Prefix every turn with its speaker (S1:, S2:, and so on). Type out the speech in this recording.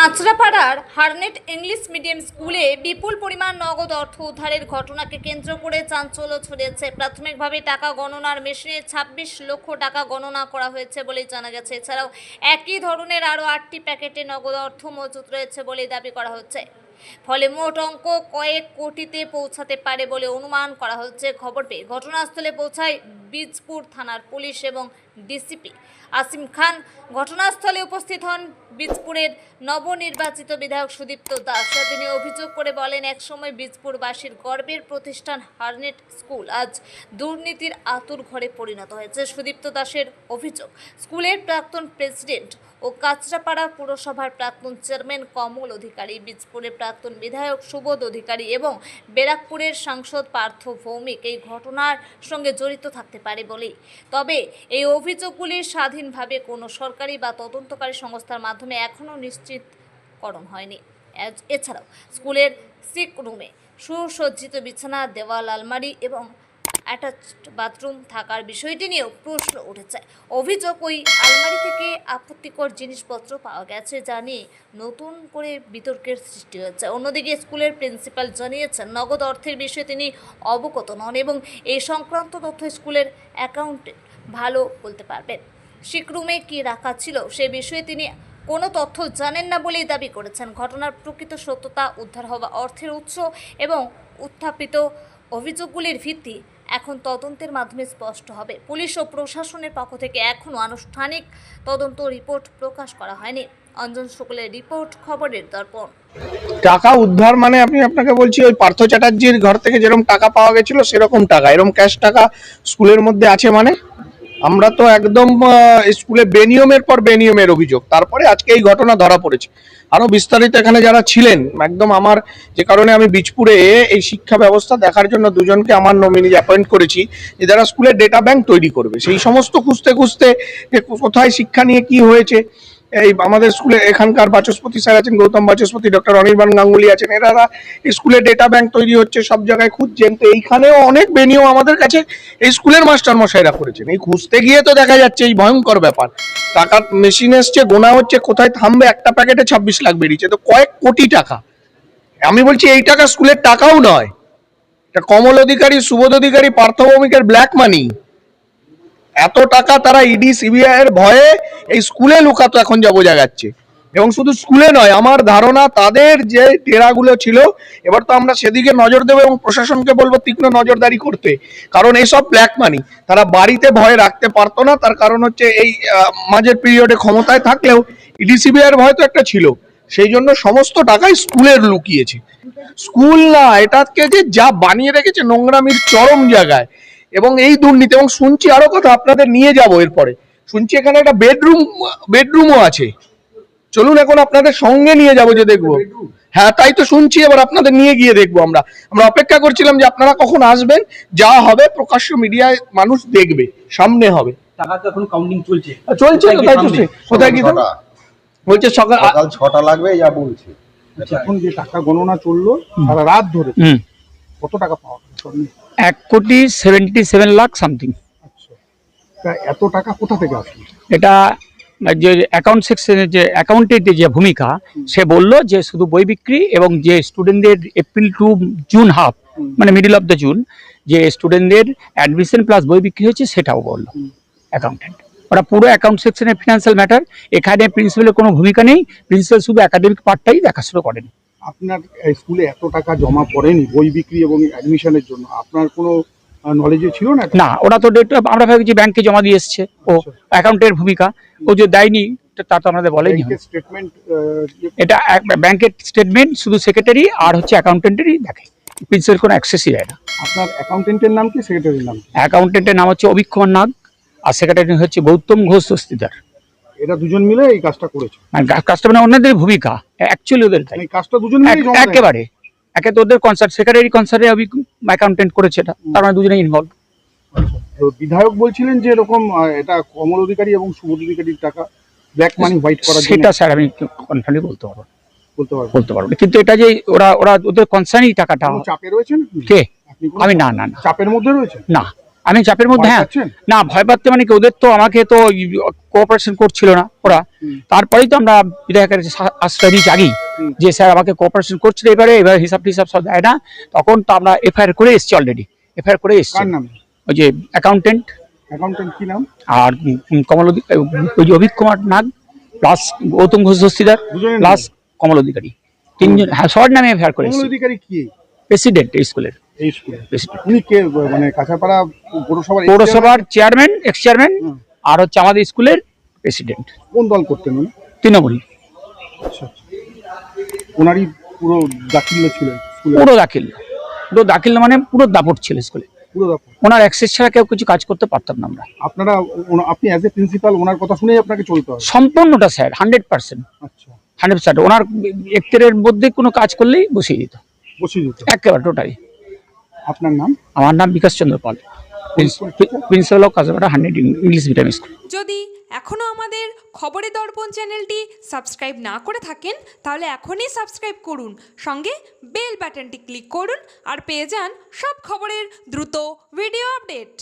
S1: কাঁচরাপাড়ার হারনেট English medium স্কুলে বিপুল পরিমাণ নগদ অর্থ উদ্ধারের ঘটনাকে কেন্দ্র করে চাঞ্চল্য ছড়িয়েছে। প্রাথমিকভাবে টাকা গণনার মেশিনে ২৬ লক্ষ টাকা গণনা করা হয়েছে বলে জানা গেছে। এছাড়াও একই ধরনের আরও ৮টি প্যাকেটে নগদ অর্থ মজুত রয়েছে বলে দাবি করা হচ্ছে। ফলে মোট অঙ্ক কয়েক কোটিতে পৌঁছাতে পারে বলে অনুমান করা হচ্ছে। খবর পেয়ে ঘটনাস্থলে পৌঁছায় বীজপুর থানার পুলিশ এবং ডিসিপি আসিম খান। ঘটনাস্থলে উপস্থিত হন বীজপুরের নবনির্বাচিত বিধায়ক সুদীপ্ত দাস। তিনি অভিযোগ করে বলেন, একসময় বীজপুরবাসীর গর্বের প্রতিষ্ঠান হারনেট স্কুল আজ দুর্নীতির আতুর ঘরে পরিণত হয়েছে। সুদীপ্ত দাসের অভিযোগ, স্কুলের প্রাক্তন প্রেসিডেন্ট ও কাঁচরাপাড়া পুরসভার প্রাক্তন চেয়ারম্যান কমল অধিকারী, বীজপুরের প্রাক্তন বিধায়ক সুবোধ অধিকারী এবং ব্যারাকপুরের সাংসদ পার্থ ভৌমিক এই ঘটনার সঙ্গে জড়িত থাকতে পারে বলেই। তবে এই অভিযোগগুলি স্বাধীনভাবে কোনো সরকারি বা তদন্তকারী সংস্থার মাধ্যমে এখনও নিশ্চিতকরণ হয়নি। এছাড়াও স্কুলের সিক রুমে সুসজ্জিত বিছানা, দেওয়াল, আলমারি এবং অ্যাটাচড বাথরুম থাকার বিষয়টি নিয়েও প্রশ্ন উঠেছে। অভিযোগ, ওই আলমারি থেকে আপত্তিকর জিনিসপত্র পাওয়া গেছে, যা নিয়ে নতুন করে বিতর্কের সৃষ্টি হয়েছে। অন্যদিকে স্কুলের প্রিন্সিপাল জানিয়েছেন, নগদ অর্থের বিষয়ে তিনি অবগত নন এবং এই সংক্রান্ত তথ্য স্কুলের অ্যাকাউন্টে ভালো বলতে পারবেন। শিকরুমে কী রাখা ছিল সে বিষয়ে তিনি কোনো তথ্য জানেন না বলেই দাবি করেছেন। ঘটনার প্রকৃত সত্যতা, উদ্ধার হওয়া অর্থের উৎস এবং উত্থাপিত অভিযোগগুলির ভিত্তি এখন তদন্তের মাধ্যমে স্পষ্ট হবে। পুলিশ ও প্রশাসনের পক্ষ থেকে এখনও আনুষ্ঠানিক তদন্ত রিপোর্ট প্রকাশ করা হয়নি। অঞ্জন শুক্লের রিপোর্ট, খবরের দর্পণ।
S2: টাকা উদ্ধার মানে আমি আপনাকে বলছি, ওই পার্থ চ্যাটার্জির ঘর থেকে যেরকম টাকা পাওয়া গেছিল সেরকম টাকা, এরকম ক্যাশ টাকা স্কুলের মধ্যে আছে। মানে আমরা তো একদম স্কুলে বেনিয়মের পর বেনিয়মের অভিযোগ, তারপরে আজকে এই ঘটনা ধরা পড়েছে। আরো বিস্তারিত এখানে যারা ছিলেন, একদম আমার যে কারণে আমি বীজপুরে এই শিক্ষা ব্যবস্থা দেখার জন্য দুজনকে আমার নমিনি অ্যাপয়েন্ট করেছি, যে যারা স্কুলের ডেটা ব্যাংক তৈরি করবে, সেই সমস্ত খুঁজতে খুঁজতে কোথায় শিক্ষা নিয়ে কি হয়েছে। এই আমাদের স্কুলে এখানকার বাচস্পতি স্যার আছেন, গৌতম বাচস্পতি, ডক্টর অনির্বাণ গাঙ্গুলি আছেন, এনারা স্কুলে ডেটা ব্যাংক তৈরি হচ্ছে সব জায়গায় খুঁজছেন। তো এইখানেও অনেক বেনিয়ম আমাদের কাছে এই স্কুলের মাস্টার মশাইরা করেছেন। এই খুঁজতে গিয়ে তো দেখা যাচ্ছে এই ভয়ঙ্কর ব্যাপার, টাকার মেশিন এসছে, গোনা হচ্ছে, কোথায় থামবে, একটা প্যাকেটে 26 লাখ বেরিয়েছে, তো কয়েক কোটি টাকা। আমি বলছি এই টাকা স্কুলের টাকাও নয়, এটা কমল অধিকারী, সুবোধ অধিকারী, পার্থ ভৌমিকের ব্ল্যাক মানি। এত টাকা তারা ইডি সিবিআই এর ভয়ে এই স্কুলে লুকাতো, এখন যা বোঝা যাচ্ছে। এবং শুধু স্কুলে নয়, আমার ধারণা তাদের যে টেরাগুলো ছিল, এবার তো আমরা সেদিকে নজর দেবো এবং প্রশাসনকে বলবো তীক্ষ্ণ নজরদারি করতে, কারণ এইসব ব্ল্যাক মানি তারা বাড়িতে ভয়ে রাখতে পারতো না। তার কারণ হচ্ছে এই মাঝের পিরিয়ডে ক্ষমতায় থাকলেও ইডি সিবিআই এর ভয় তো একটা ছিল, সেই জন্য সমস্ত টাকাই স্কুলের লুকিয়েছে। স্কুল না, এটাকে যে যা বানিয়ে রেখেছে নোংরামির চরম জায়গায়। এবং এই দুর্নীতি, এবং শুনছি আরো কথা আপনাদের নিয়ে যাবো এরপরে, শুনছি এখানে একটা বেডরুমও আছে। চলুন এখন আপনাদের সঙ্গে নিয়ে যাবো, যে দেখবো। হ্যাঁ তাই তো শুনছি, এবার আপনাদের নিয়ে গিয়ে দেখবো। আমরা অপেক্ষা করছিলাম যে আপনারা কখন আসবেন, যা হবে প্রকাশ্য মিডিয়ায় মানুষ দেখবে, সামনে হবে।
S3: টাকা তো এখন কাউন্টিং চলছে
S2: তাই তো, কোথায় কি বলছে সকাল
S4: 6টা লাগবে যা বলছে।
S5: এখন যে টাকা গণনা চললো সারা রাত ধরে, কত টাকা পাওয়া গেল?
S6: 1,77,00,000 সামথিং।
S5: আচ্ছা, এত টাকা কোথা থেকে আসলো?
S6: এটা যে অ্যাকাউন্ট সেকশনের যে অ্যাকাউন্টের যে ভূমিকা, সে বললো যে শুধু বই বিক্রি এবং যে স্টুডেন্টদের এপ্রিল টু জুন হাফ, মানে মিডল অফ দ্য জুন, যে স্টুডেন্টদের অ্যাডমিশন প্লাস বই বিক্রি হয়েছে সেটাও বললো অ্যাকাউন্টেন্ট। ওরা পুরো অ্যাকাউন্ট সেকশনের ফিনান্সিয়াল ম্যাটার, এখানে প্রিন্সিপালের কোনো ভূমিকা নেই। প্রিন্সিপাল শুধু একাডেমিক পার্টটাই দেখাশোনা করেন।
S5: আপনার স্কুলে এত টাকা জমা পড়েনি বই বিক্রি এবং অ্যাডমিশনের জন্য, আপনার কোনো নলেজে ছিল না?
S6: না, ওরা তো আমরা ভাবছি ব্যাংকে জমা দিয়ে এসছে, ও অ্যাকাউন্টের ভূমিকা ও যে দেয়নি তা তো আমাদের বলেনি।
S5: স্টেটমেন্ট,
S6: এটা ব্যাংকের স্টেটমেন্ট শুধু সেক্রেটারি আর হচ্ছে অ্যাকাউন্টেন্টেরই দেখে, প্রিন্সিপাল কোনো অ্যাক্সেসই দেয় না।
S5: আপনার অ্যাকাউন্টেন্টের নাম কি, সেক্রেটারির নাম?
S6: অ্যাকাউন্টেন্টের নাম হচ্ছে অভিক্ষণ নাগ আর সেক্রেটারি হচ্ছে গৌতম ঘোষ দস্তিদার।
S5: এরা দুজন মিলে এই কাজটা করেছে?
S6: কাজটা মানে অন্যদের ভূমিকা, অ্যাকচুয়ালি ওদের
S5: এই কাজটা দুজন মিলে
S6: একেবারে একে তো ওদের কনসার্ট, সেক্রেটারি কনসার্টে অ্যাকাউন্টেন্ট করেছে, এটা তার মানে দুজনে ইনভলভ।
S5: বিধায়ক বলছিলেন যে এরকম এটা কমল অধিকারী এবং সুবোধ অধিকারীর টাকা ব্ল্যাক মানি হোয়াইট করার জন্য।
S6: সেটা স্যার আমি কনফার্মলি বলতে পারবো না, কিন্তু এটা যে ওরা ওদের কনসার্নই টাকাটা।
S5: চাপে রয়েছেন
S6: কে? আমি না,
S5: চাপের মধ্যে রয়েছে
S6: না, আমি চাপের মধ্যে,
S5: ভয়
S6: হ্যাঁ।
S5: পাচ্ছেন?
S6: না, ভয় পাচ্ছে মানে কি, ওদের তো আমাকে তো কোঅপারেশন করছিল না ওরা। তারপরেই তো আমরা বিধায়কের কাছে আশ্রয় দিয়েছি আগেই, যে স্যার আমাকে কোঅপারেশন করছিল, এবারে হিসাব টিসাব সব দেয় না। তখন তো আমরা এফআইআর করে এসেছি, অলরেডি এফআইআর করে এসেছি।
S5: কার নাম?
S6: ওই যে অ্যাকাউন্টেন্ট
S5: অ্যাকাউন্টেন্ট কি নাম?
S6: আর কমল ওই যে অভিক কুমার নাগ প্লাস গৌতম ঘোষ দস্তিদার
S5: দুজনের
S6: প্লাস কমল অধিকারী, তিনজন, হ্যাঁ, সবার নামে এফআইআর করে
S5: কমল
S6: এসেছি।
S5: অধিকারী কি
S6: প্রেসিডেন্ট এই স্কুলের,
S5: এই স্কুলে?
S6: প্রেসিডেন্ট,
S5: উনি কে? মানে কাঁচাপাড়া
S6: পৌরসভার চেয়ারম্যান, এক্স চেয়ারম্যান,
S5: হুম।
S6: আর হচ্ছে আমাদের স্কুলের প্রেসিডেন্ট,
S5: কোন দল করতেন উনি?
S6: তৃণমূল।
S5: আচ্ছা আচ্ছা। ওনারই পুরো দাখিল্য ছিলেন স্কুলে?
S6: পুরো দাখিল মানে পুরো দাপট ছিল স্কুলে।
S5: পুরো দাপট।
S6: ওনার অ্যাক্সেস ছাড়া কেউ কিছু কাজ করতে পারতাম না আমরা।
S5: আপনারা আপনি অ্যাজ এ প্রিন্সিপাল ওনার কথা শুনেই আপনাকে চলতে হবে?
S6: সম্পূর্ণটা স্যার, 100%।
S5: আচ্ছা,
S6: 100%। ওনার এক্টের মধ্যে কোনো কাজ করলেই বসিয়ে দিত
S5: বসিয়ে দিতে।
S6: একেবারে টোটালি।
S5: আপনার নাম?
S6: আমার নাম Bikash Chandra Pal, principal of Kanchrapara 100 English medium school.
S3: যদি এখনও আমাদের খবরে দর্পণ চ্যানেলটি সাবস্ক্রাইব না করে থাকেন তাহলে এখনই সাবস্ক্রাইব করুন, সঙ্গে বেল বাটনটি ক্লিক করুন আর পেয়ে যান সব খবরের দ্রুত ভিডিও আপডেট।